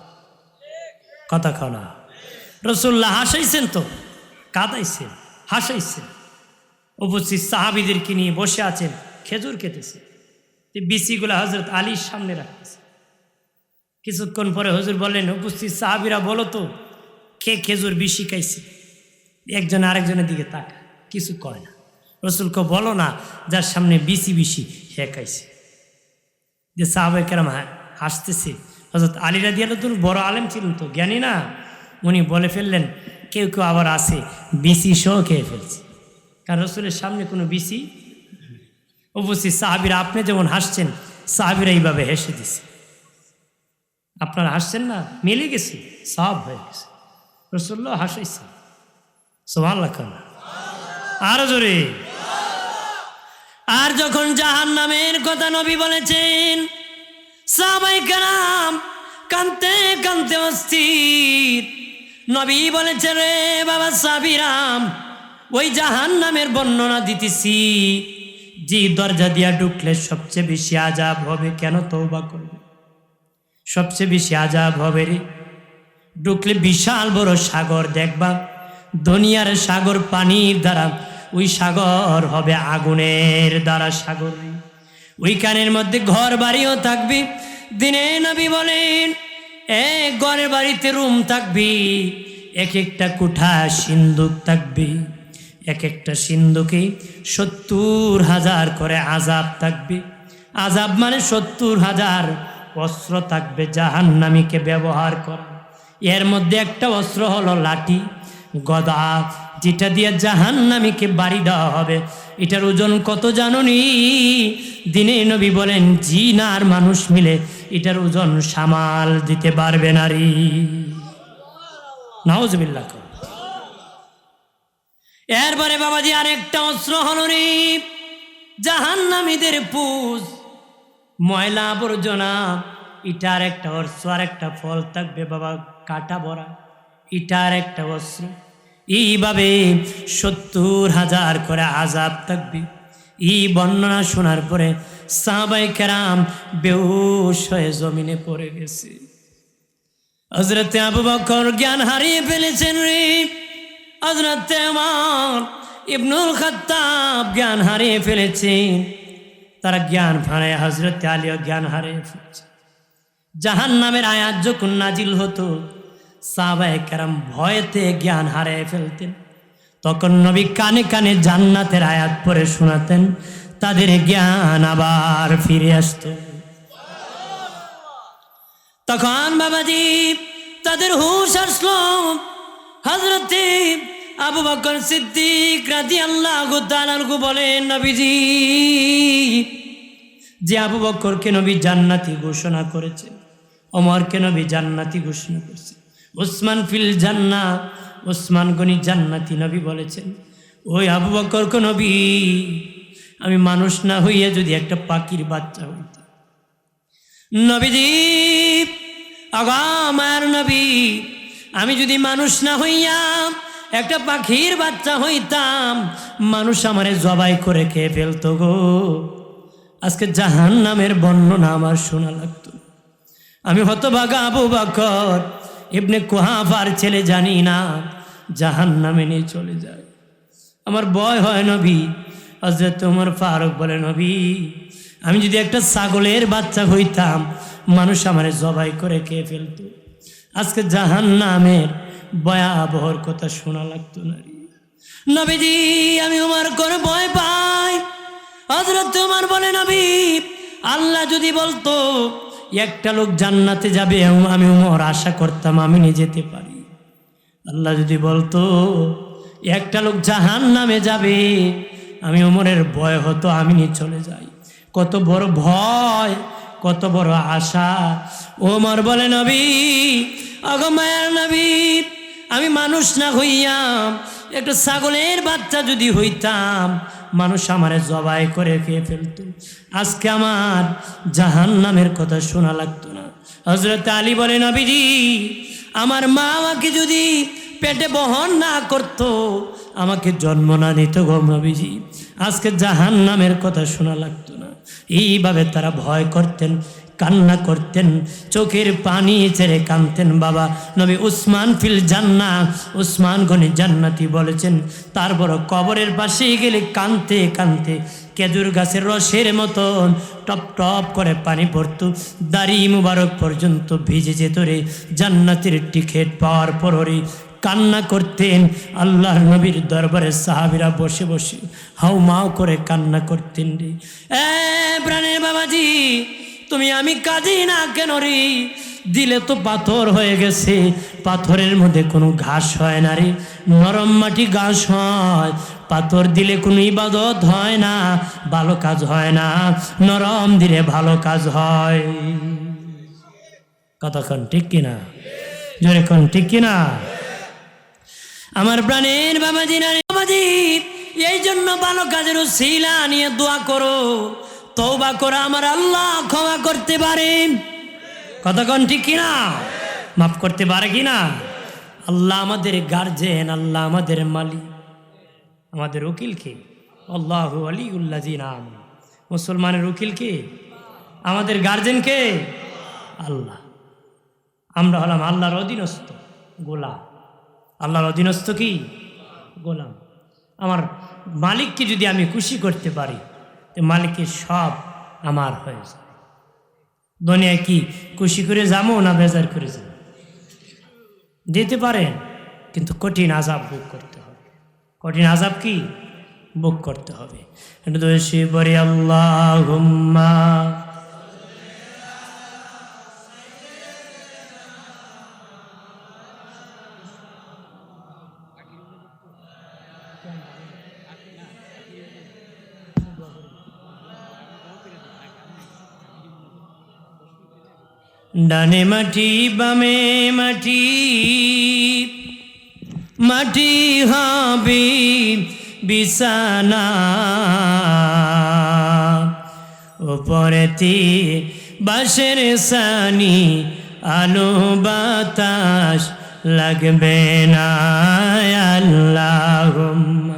কথা খাও না। রসুল্লাহ হাসাইছেন তো, কাঁদাইছেন, হাসাইছেন। উপস্থিত সাহাবীদেরকে নিয়ে বসে আছেন, খেজুর খেতেছে, বিচিগুলো হজরত আলীর সামনে রাখতেছে। কিছুক্ষণ পরে হুজুর বললেন, উপস্থিত সাহাবীরা বলো তো, কে খেজুর বিচি খাইছে? একজন আরেকজনের দিকে তাকা, কিছু কয় না। রসুলকে বলো না, যার সামনে বিচি বিচি হে খাইছে। যে সাহাবায়ে কেরাম হাসতেছে। হজরত আলী রাদিয়াল্লাহু আনহু বড় আলেম ছিলেন তো, জ্ঞানী না, উনি বলে ফেললেন, কেউ কেউ আবার আছে বিচি সহ খেয়ে ফেলছে, কারণ রসুলের সামনে কোনো বিচি। উপস্থিত সাহাবীরা, আপনি যেমন হাসছেন, সাহাবীরা এইভাবে হেসে দিছে। আপনারা হাসছেন না, মিলে গেছে, সব হয়ে গেছে। রাসূলুল্লাহ হাসাইছে, সুবহানাল্লাহ। আরো জোরে। আর যখন জাহান্নামের কথা নবী বলেছেন, সাহাবায়ে কেরাম কাঁদতে কাঁদতে অস্থির। নবী বলেছেন, রে বাবা সাহাবীরা, ওই জাহান্নামের বর্ণনা দিতেছি, যে দরজা দিয়া ঢুকলে সবচেয়ে বেশি আযাব হবে। কেন? তওবা করবে। সবচেয়ে বেশি আযাব হবে রে, ঢুকলে বিশাল বড় সাগর দেখবা, দুনিয়ার সাগর পানির দ্বারা, ওই সাগর হবে আগুনের দ্বারা সাগর। ওইখানের মধ্যে ঘর বাড়িও থাকবে। দিনে নবী বলেন এক ঘরের বাড়িতে রুম থাকবে, এক একটা কোঠা সিন্দুক থাকবে, এক একটা সিন্দুকে 70,000 করে আযাব থাকবে। আযাব মানে 70,000 অস্ত্র থাকবে জাহান্নামীকে ব্যবহার করা। এর মধ্যে একটা অস্ত্র হলো লাঠি, গদা, যেটা দিয়ে জাহান্নামীকে বাড়ি দেওয়া হবে। এটার ওজন কত জানুনি? দিনে নবী বলেন জিন আর মানুষ মিলে এটার ওজন সামাল দিতে পারবে নারী। নাউজুবিল্লাহ। এরপরে বাবাজি আরেকটা অস্ত্র হলো রে জাহান্নামীদের পুষ, ময়লা আবর্জনা। এটার একটা অস্ত্র, আর একটা ফল থাকবে বাবা কাটা ভরা, এটার একটা অস্ত্র। এইভাবে 70,000 করে আযাব থাকবে। এই বর্ণনা শোনার পরে সাহাবায়ে কেরাম বেহুশ হয়ে জমিনে পড়ে গেছে। হযরতে আবু বকর জ্ঞান হারিয়ে ফেলেছেন রে, হযরতে ওমর ইবনুল খাত্তাব জ্ঞান হারিয়ে ফেলেছেন, তারা জ্ঞান হারিয়ে, হযরতে আলীও জ্ঞান হারিয়ে ফেলেছে। জাহান্নামের আয়াত যখন নাজিল হতো সাহাবায়ে কেরাম ভয়েতে জ্ঞান হারিয়ে ফেলতেন। তখন নবী কানে কানে জান্নাতের আয়াত পড়ে শোনাতেন, তাদের জ্ঞান আবার ফিরে আসত। তখন বাবাজি তাদের হুঁশ আসলো। হযরতে আবু বকর সিদ্দিক রাদিয়াল্লাহু তাআলা আনহু বলেন, নবীজি যে আবু বকরকে নবী জান্নাতি ঘোষণা করেছে, ওমরকে নবী জান্নাতি ঘোষণা করেছে, উসমান ফিল জান্নাহ, উসমান গনি জান্নাতি নবী বলেছেন। ওই আবু বকরকে নবী, আমি মানুষ না হইয়া যদি একটা পাখির বাচ্চা হইতাম। নবীজি আগা আমার নবী, আমি যদি মানুষ না হইয়া একটা পাখির বাচ্চা হইতাম, মানুষ আমারে জবাই করে খেয়ে ফেলতো গো। আজকে জাহান্নামের বর্ণনা আমার শোনা লাগতো। আমি হতভাগা আবু বকর ইবনে কুহাফার ছেলে, জানি না জাহান্নামে নিয়ে চলে যায়। আমার ভয় হয় নবী। হযরত ওমর ফারুক বলে, নবী আমি যদি একটা ছাগলের বাচ্চা হইতাম, মানুষ আমারে জবাই করে খেয়ে ফেলতো। আজকে জাহান্নামের ভয়াবহর কথা শোনা লাগতো না রে নবীজি। আমি ওমর করে ভয় পাই। হযরত ওমর বলে, নবী আল্লাহ যদি বলতো একটা লোক জান্নাতে যাবে, আমি ওমর আশা করতাম আমি নিয়ে যেতে পারি। আল্লাহ যদি বলতো একটা লোক জাহান্নামে যাবে, আমি ওমরের ভয় হতো আমি নিয়ে চলে যাই। কত বড় ভয়, কত বড় আশা। ওমর বলে, নবী আগো মায়ার নবী, আমি মানুষ না হইয়া একটা ছাগলের বাচ্চা যদি হইতাম, মানুষ আমারে জবাই করে খেয়ে ফেলতো। আজকে আমার জাহান্নামের কথা শোনা লাগতো না। হযরত আলী বলে, নবীজি আমার মা আমাকে যদি পেটে বহন না করত, আমাকে জন্ম না দিত গো নবীজি, আজকে জাহান্নামের কথা শোনা লাগতো না। এইভাবে তারা ভয় করতেন, কান্না করতেন, চোখের পানি ছেড়ে কাঁদতেন। বাবা নবী উসমান ফিল জান্নাহ, উসমান গনি জান্নাতি বলেছেন। তারপর কবরের পাশে গেলে কাঁদতে কাঁদতে খেজুর গাছের রসের মতন টপ টপ করে পানি পড়ত, দাড়ি মুবারক পর্যন্ত ভিজে যেত রে। জান্নাতের টিকেট পাওয়ার পরই কান্না করতেন। আল্লাহর নবীর দরবারে সাহাবীরা বসে বসে হাউমাউ করে কান্না করতেন রে। প্রাণের বাবাজি তুমি আমি কাঁদি না কেন রে? দিলে তো পাথর হয়ে গেছে, পাথরের মধ্যে কোনো ঘাস হয় না রে, নরম মাটি ঘাস হয়। পাথর দিলে কোনো ইবাদত হয় না, ভালো কাজ হয় না। নরম দিলে ভালো কাজ হয়। কতক্ষণ ঠিক কিনা? জোরে কোন ঠিক কিনা? আমার প্রাণের বাবাজি না বাবাজি, এই জন্য ভালো কাজের উসিলা নিয়ে দোয়া করো, তওবা করো, আমার আল্লাহ ক্ষমা করতে পারেন। কতক্ষণ ঠিক কিনা? মাফ করতে পারে কিনা? আল্লাহ আমাদের গার্জেন, আল্লাহ আমাদের মালিক। আমাদের উকিল কে? আল্লাহু ওয়ালিউল্লাযিনা আমানু। মুসলমানের উকিল কে? আমাদের গার্জেন কে? আল্লাহ। আমরা হলাম আল্লাহর অধীনস্থ গোলাম। আল্লাহর অধীনস্থ কি? গোলাম। আমার মালিককে যদি আমি খুশি করতে পারি, তো মালিকের সব আমার হয়ে যায়। দুনিয়ায় কি খুশি করে যাবো না বেজার করে যাবো? যেতে পারেন, কিন্তু কঠিন আযাব ভোগ করতে হবে। কঠিন আযাব কি ভোগ করতে হবে? এটা তো সে বলে আল্লাহুম্মা ডানে মাটি বামে মাটি, মাটি হবে বিছানা, উপরেতে বাঁশের ছানি, আলো বাতাস লাগবে না। আল্লাহুম্মা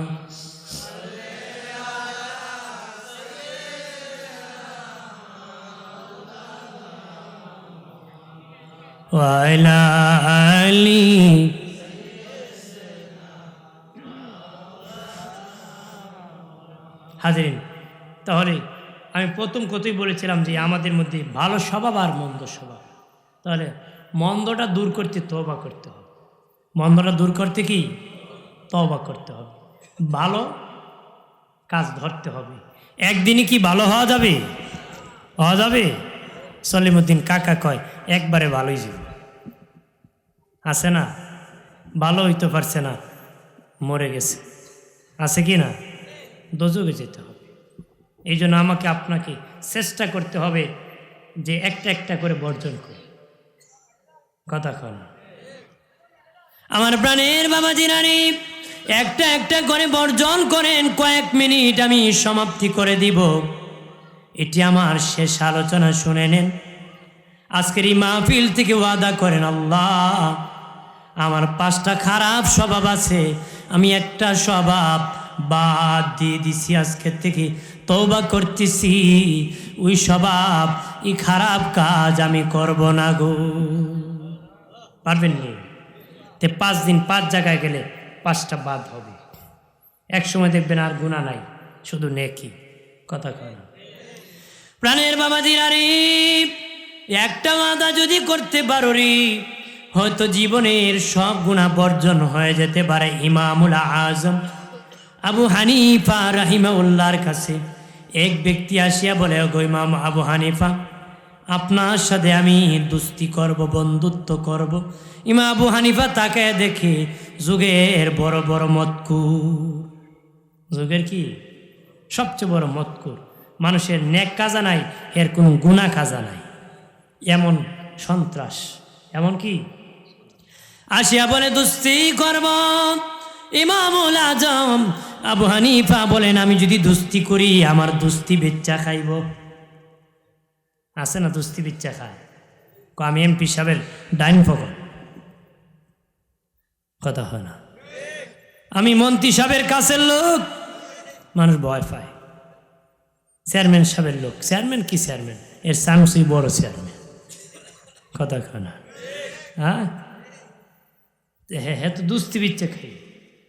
ওয়া আলা আলি। হাজিরিন, তাহলে আমি প্রথম কথাই বলেছিলাম যে আমাদের মধ্যে ভালো স্বভাব আর মন্দ স্বভাব। তাহলে মন্দটা দূর করতে তওবা করতে হবে। মন্দটা দূর করতে কি? তওবা করতে হবে। ভালো কাজ ধরতে হবে। একদিনই কি ভালো হওয়া যাবে? হওয়া যাবে? সলিমুদ্দিন কাকা কয় একবারে ভালোই যাবে। আছে না? ভালো হইতে পারছে না, মরে গেছে। আছে কি না? দোজখে যেতে হবে। এই জন্য আমাকে আপনাকে চেষ্টা করতে হবে যে একটা একটা করে বর্জন করে। কথা কন আমার প্রাণের বাবাজি নানি, একটা একটা করে বর্জন করেন। কয়েক মিনিট আমি সমাপ্তি করে দিব। এটি আমার শেষ আলোচনা, শুনে নেন। আজকের এই মাহফিল থেকে ওয়াদা করেন, আল্লাহ আমার 5টা খারাপ স্বভাব আছে, আমি একটা স্বভাব বাদ দিয়ে দিছি। আজকের থেকে তওবা করতেছি, ওই স্বভাব, এই খারাপ কাজ আমি করব না গো। পারবেন নি? তে 5 দিন 5 জায়গায় গেলে 5টা বাদ হবে। এক সময় দেখবেন আর গুনাহ নাই, শুধু নেকি। কথা কয় না প্রাণের বাবাজিরা রে, একটা ওয়াদা যদি করতে পারো রে, হয়তো জীবনের সব গুনাহ বর্জন হয়ে যেতে পারে। ইমামুল আজম আবু হানিফা রাহিমাহুল্লাহর কাছে এক ব্যক্তি আসিয়া বলে, গো ইমাম আবু হানিফা, আপনার সাথে আমি দুস্তি করব, বন্ধুত্ব করব। ইমাম আবু হানিফা তাকে দেখে যুগের বড় বড় মতকুর, যুগের কি সবচেয়ে বড় মতকুর, মানুষের নেক কাজা নাই, এর কোনো গুনাহ কাজা নাই, এমন সন্ত্রাস, এমন কি আসিয়া বলে দুস্তি করব। ইমামুল আজম আবু হানিফা বলেন, আমি যদি দুস্তি করি আমার দুস্তি বেচ্চা খাইব। আছে না দুস্তি বেচ্চা খায়? আমি এমপি সাহেবের ডাইন পকেট। কথা হয় না? আমি মন্ত্রী সাহেবের কাছের লোক, মানুষ ভয় পায়। চেয়ারম্যান সাহেবের লোক, চেয়ারম্যান কি চেয়ারম্যান, এর সামসুই বড় চেয়ারম্যান। কথা হয় না? হ্যাঁ হ্যাঁ, তো দুস্তি বিচ্চা খাই,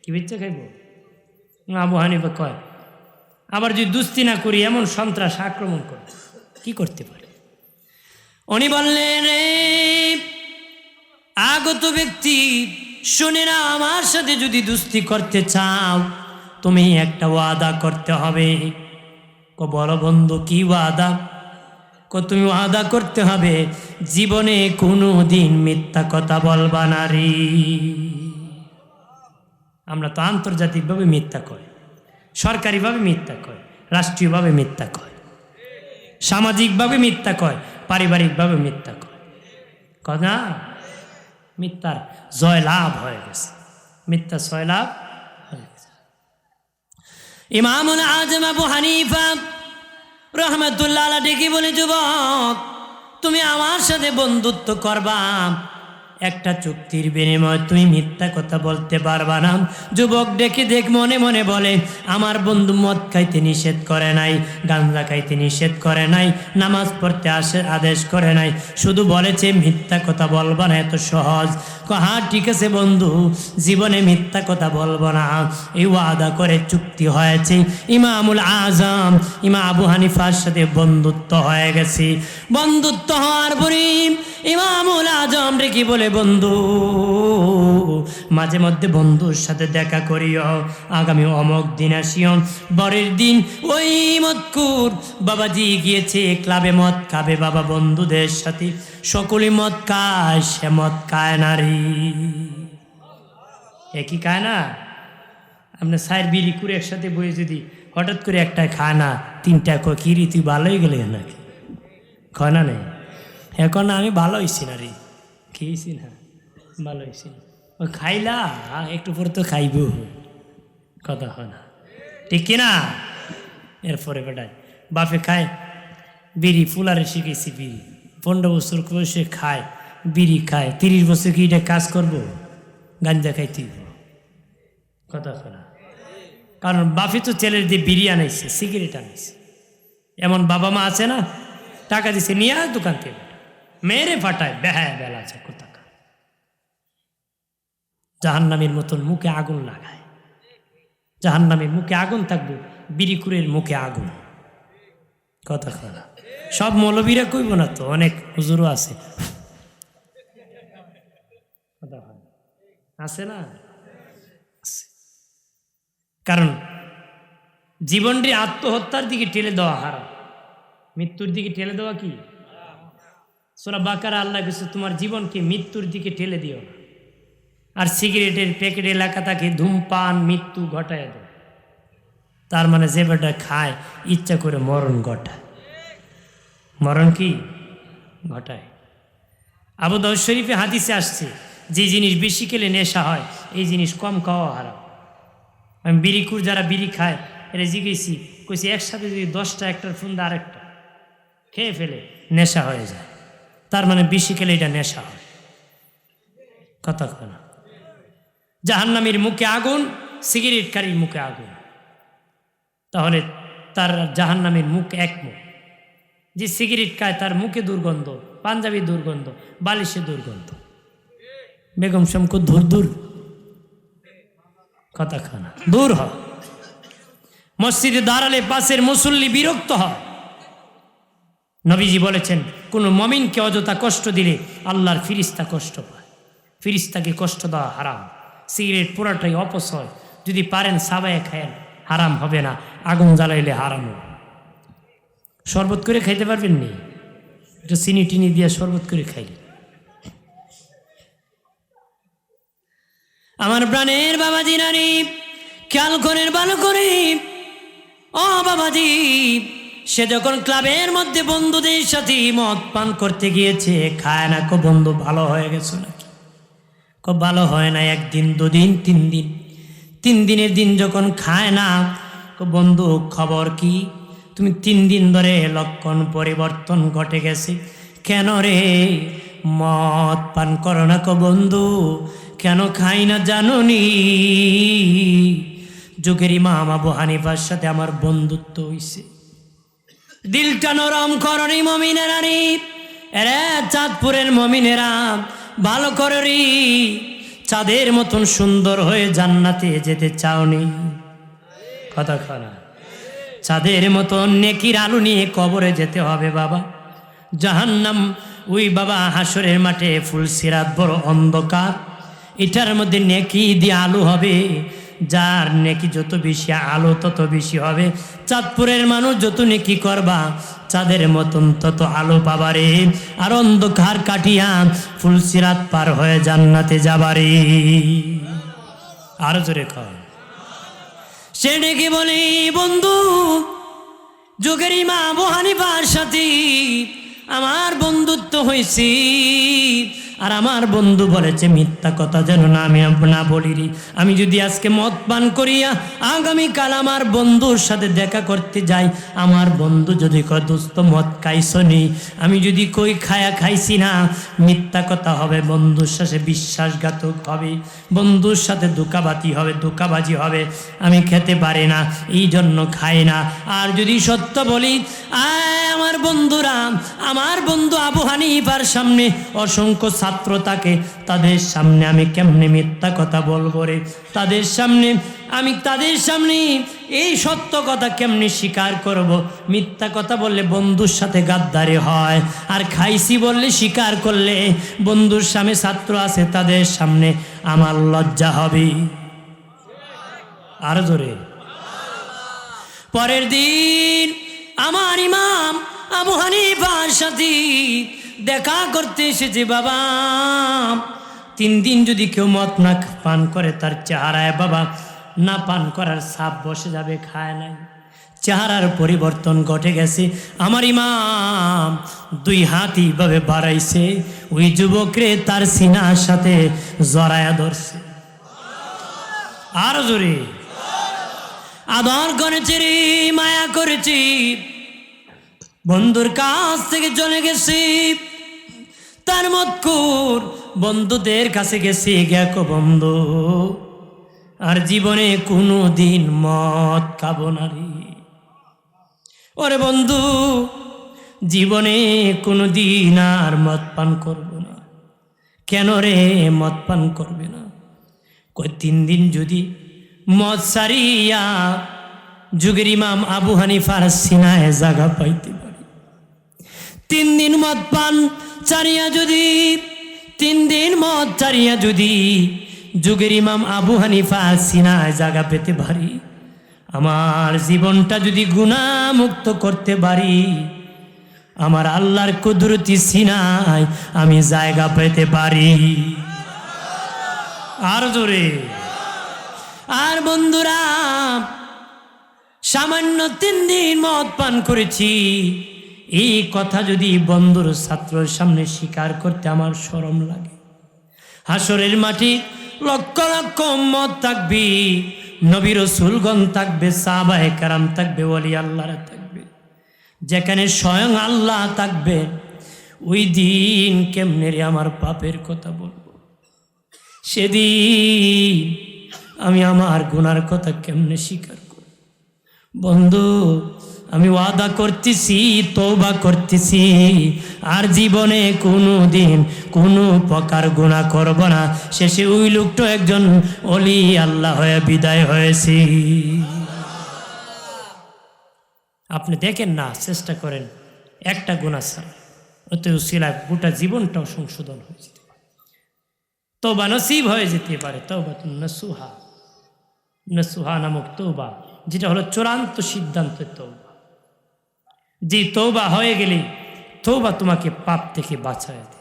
কি বিচ্চা খাইব? আবু হানিফা কয়, আবার যদি দুস্তি না করি এমন সন্ত্রাস আক্রমণ করে কি করতে পারে? উনি বললেন, আগত ব্যক্তি শুনে না, আমার সাথে যদি দুস্তি করতে চাও তুমি একটা ওয়াদা করতে হবে। বড় বন্ধু, কি ওয়াদা? তুমি ওয়াদা করতে হবে জীবনে কোনো দিন মিথ্যা কথা বলবা না রে। আমরা তো আন্তর্জাতিকভাবে মিথ্যা কই, সরকারিভাবে মিথ্যা কয়, রাষ্ট্রীয়ভাবে মিথ্যা কয়, সামাজিকভাবে মিথ্যা কয়, পারিবারিকভাবে মিথ্যা কয়। কথা মিথ্যার জয় লাভ হয়ে গেছে, মিথ্যা জয় লাভ হয়ে গেছে। ইমামুল আজম আবু হানিফা রাহমাতুল্লাহ আলাইহি ডেকে বলে, যুবক তুমি আমার সাথে বন্ধুত্ব করবা, একটা চুক্তির বিনিময়ে তুমি মিথ্যা কথা বলতে পারবা না। যুবক ডেকে দেখ মনে মনে বলে, আমার বন্ধু মদ খাইতে নিষেধ করে নাই, গাঁজা খাইতে নিষেধ করে নাই, নামাজ পড়তে আদেশ করে নাই, শুধু বলেছে মিথ্যা কথা বলবা না। এত সহজ? হ্যাঁ ঠিক আছে বন্ধু, জীবনে মিথ্যা কথা বলবো না, এই ওয়াদা করে চুক্তি হয়েছে। ইমামুল আজম ইমাম আবু হানিফার সাথে বন্ধুত্ব হয়ে গেছে। বন্ধুত্ব হওয়ার পরে ইমামুল আজম রে কি বলে, বন্ধু মাঝে মধ্যে বন্ধুর সাথে দেখা করিও, আগামী অমক দিন আসিও। বরের দিন ওই মদকুর বাবাজি গিয়েছে ক্লাবে মদ খাবে বাবা বন্ধুদের সাথে, সকলে মদ খায়, সে মদ খায় না রে। একই খায় না? আপনার সাইর বিড়ি করে একসাথে বয়ে যদি হঠাৎ করে একটা খায় না, তিনটা কি রে তুই ভালোই গেলে নাকি? খয় না নেই এখন আমি ভালো হয়েছি না রে, খেয়েছি না, ভালো হয়েছি না। ও খাইলা একটু পরে তো খাইব, কথা হয় না, ঠিক কিনা? এরপরে বেটায় বাপে খায় বিড়ি, ফুলারে শিখেছি বিড়ি, 15 বছর বয়সে খায় বিড়ি খায়, 30 বছর কি এটা কাজ করবো? গাঞ্জা খাইতে কথা হয় না। কারণ বাপে তো ছেলের দিয়ে বিড়ি আনাইছে, সিগারেট আনাইছে। এমন বাবা মা আছে না, টাকা দিছে নিয়ে আস দোকান থেকে, মেরে ফাটায় বেহায় বেলা আছে কোথাকা। জাহান্নামের মতন মুখে আগুন লাগায়, জাহান্নামের মুখে আগুন থাকবে, বিড়িকুরের মুখে আগুন, কথা খারাপ। সব মৌলবীরা কইব না তো, অনেক হুজুরও আছে, আছে না? কারণ জীবনটি আত্মহত্যার দিকে ঠেলে দেওয়া হারাম, মৃত্যুর দিকে ঠেলে দেওয়া কি? সূরা বাকারা আল্লাহ কিছু তোমার জীবনকে মৃত্যুর দিকে ঠেলে দিও না। আর সিগারেটের প্যাকেট এলাকা তাকে ধূমপান মৃত্যু ঘটায় দেয়। তার মানে যে বেটা খায় ইচ্ছা করে মরণ ঘটায়, মরণ কি ঘটায়। আবু দাউদ শরীফে হাদিসে আসছে, যে জিনিস বেশি খেলে নেশা হয়, এই জিনিস কম খাওয়া হারাম। আমি বিড়িকুর যারা বিড়ি খায় এরা জিজ্ঞেসি, কইছি একসাথে যদি 10টা একটার ফুন্দা আরেকটা খেয়ে ফেলে নেশা হয়ে যায়, তার মানে বেশি খেলে এটা নেশা হয়, কথা কয় না। জাহান্নামীর মুখে আগুন, সিগারেটকারীর মুখে আগুন, তাহলে তার জাহান্নামীর মুখ এক মুখ। যে সিগারেট খায় তার মুখে দুর্গন্ধ, পাঞ্জাবি দুর্গন্ধ, বালিশে দুর্গন্ধ, বেগম শমকু দূর দূর, কথা খানা দূর হয়। মসজিদে দাঁড়ালে পাশের মুসল্লি বিরক্ত হয়। নবীজি বলেছেন, কোন মমিনকে অযথা কষ্ট দিলে আল্লাহর ফিরিস্তা কষ্ট পায়, ফিরিস্তাকে কষ্ট দেওয়া হারাম। সিগারেট পুরাটাই অপচয়, যদি পারেন সাবায়ে খায়েন, হারাম হবে না। আগুন জ্বালাইলে হারাম হবে। শরবত করে খাইতে পারবেন নি? একটু চিনি টিনি দিয়ে শরবত করে খাইলে। আমার প্রাণের বাবাজি নারী খেয়াল করেন ভালো করে, ও বাবাজি, সে যখন ক্লাবের মধ্যে বন্ধুদের সাথে মদ পান করতে গিয়েছে, খায় না। কো বন্ধু ভালো হয়ে গেছো নাকি? খুব ভালো হয় না, 1 দিন 2 দিন 3 দিন, 3 দিনের দিন যখন খায় না, কো বন্ধু খবর কি? তুমি 3 দিন ধরে লক্ষণ পরিবর্তন ঘটে গেছে, কেন রে মদ পান করো না? কো বন্ধু কেন খাই না জানো নি? যুগের ইমাম আবু হানিফার সাথে আমার বন্ধুত্ব হইছে। দিলটা নরম করনি মমিনেরা রে, এরে চাঁদপুরের মমিনেরা ভালো কররি, চাঁদের মতন সুন্দর হয়ে জান্নাতে যেতে চাওনি? কথা খানা, চাঁদের মতন নেকির আলো নিয়ে কবরে যেতে হবে বাবা। জাহান্নাম ওই বাবা হাসরের মাঠে ফুলসিরাত বড় অন্ধকার, এটার মধ্যে নেকি দিয়ে আলো হবে। যার নেকি যত বেশি আলো তত বেশি হবে। চাঁদপুরের মানুষ যত নেকি করবা চাঁদের মতন তত আলো পাবারে, আর অন্ধকার কাটিয়া ফুলসিরাত পার হয়ে জান্নাতে যাবারে। আরো জোরে কর। সে ডেকে বলে, বন্ধু যুগের ইমাম আবু হানিফার সাথে আমার বন্ধুত্ব হয়েছে, আর আমার বন্ধু বলেছে মিথ্যা কথা যেন না আমি না বলি রে। আমি যদি আজকে মদ পান করিয়া আগামীকাল আমার বন্ধুর সাথে দেখা করতে যাই, আমার বন্ধু যদি কয় দোস্ত মদ খাইছনি, আমি যদি কই খাইছি না, মিথ্যা কথা হবে, বন্ধুর সাথে বিশ্বাসঘাতক হবে, বন্ধুর সাথে ধোঁকাবাজি হবে, আমি খেতে পারি না, এই জন্য খাই না। আর যদি সত্য বলি, আমার বন্ধুরা, আমার বন্ধু আবু হানিফার সামনে অসংখ্য ছাত্র থাকে, তাদের সামনে আমি কেমনে মিথ্যা কথা বলবো রে? তাদের সামনে এই সত্য কথা কেমনে স্বীকার করব? মিথ্যা কথা বললে বন্ধুর সাথে গাদ্দারি হয়, আর খাইছি বললে স্বীকার করলে বন্ধুর সামনে ছাত্র আছে তাদের সামনে আমার লজ্জা হবে। আর জোরে। পরের দিন আমার ইমাম আবু হানিফার সাথে দেখা করতে এসেছে। বাবা, 3 দিন যদি কেউ মদ না পান করে তার চেহারায় বাবা না পান করার ছাপ বসে যাবে, খায় নাই, চেহারার পরিবর্তন ঘটে গেছে। আমার ইমাম 2 হাত এইভাবে বাড়াইছে, ওই যুবকরে তার সিনার সাথে জড়ায়া ধরছে। আর জোরে। আদর করেছে রে, মায়া করেছি, বন্ধুর কাছ থেকে চলে গেছি, তার মতকুর বন্ধুদের কাছে গেছি, গেকো বন্ধু আর জীবনে কোনো দিন মদ খাবো না রে। ওরে বন্ধু, জীবনে কোনো দিন আর মদ পান করবো না। কেন রে মদ পান করবে না? কই 3 দিন যদি মদ সারিয়া যুগের ইমাম আবু হানিফার সিনায় জায়গা পাইতে পারি, 3 দিন মদ পান চারিয়া যদি 3 দিন মদ চারিয়া যদি যুগের ইমাম আবু হানিফার সিনায় জায়গা পেতে পারি, আমার জীবনটা যদি গুনাহমুক্ত করতে পারি, আমার আল্লাহর কুদরতি সিনায় আমি জায়গা পেতে পারি। আর জোরে। আর বন্ধুরা, সামান্য 3 দিন মদ পান করেছি, এই কথা যদি বন্ধুর ছাত্রের সামনে স্বীকার করতে আমার শরম লাগে। হাসরের মাটি লক্ষ লক্ষ মদ থাকবে, নবী রাসূলগণ থাকবে, সাহাবায়ে কেরাম থাকবে, ওলি আল্লাহরা থাকবে, যেখানে স্বয়ং আল্লাহ থাকবে, ওই দিন কেমনে রে আমার পাপের কথা বলবো? সেদিন আমি আমার গুনার কথা কেমনে স্বীকার করব? বন্ধু, আমি ওয়াদা করতেছি, তওবা করতেছি, আর জীবনে কোনো দিন কোনো প্রকার গুনাহ করব না। শেষে ওই লোকটা একজন ওলি আল্লাহ হয়ে বিদায় হয়েছে। আপনি দেখেন না, চেষ্টা করেন, একটা গুনাহ ছাড়া ওতে উসিলায় গোটা জীবনটাও সংশোধন হয়ে যেতে পারে, তওবা নসিব হয়ে যেতে পারে। তওবাতুন নাসুহা, নাসুহা নামক তওবা, যেটা হলো চূড়ান্ত সিদ্ধান্তের তওবা। যে তওবা হয়ে গেলে তওবা তোমাকে পাপ থেকে বাঁচায় দেয়।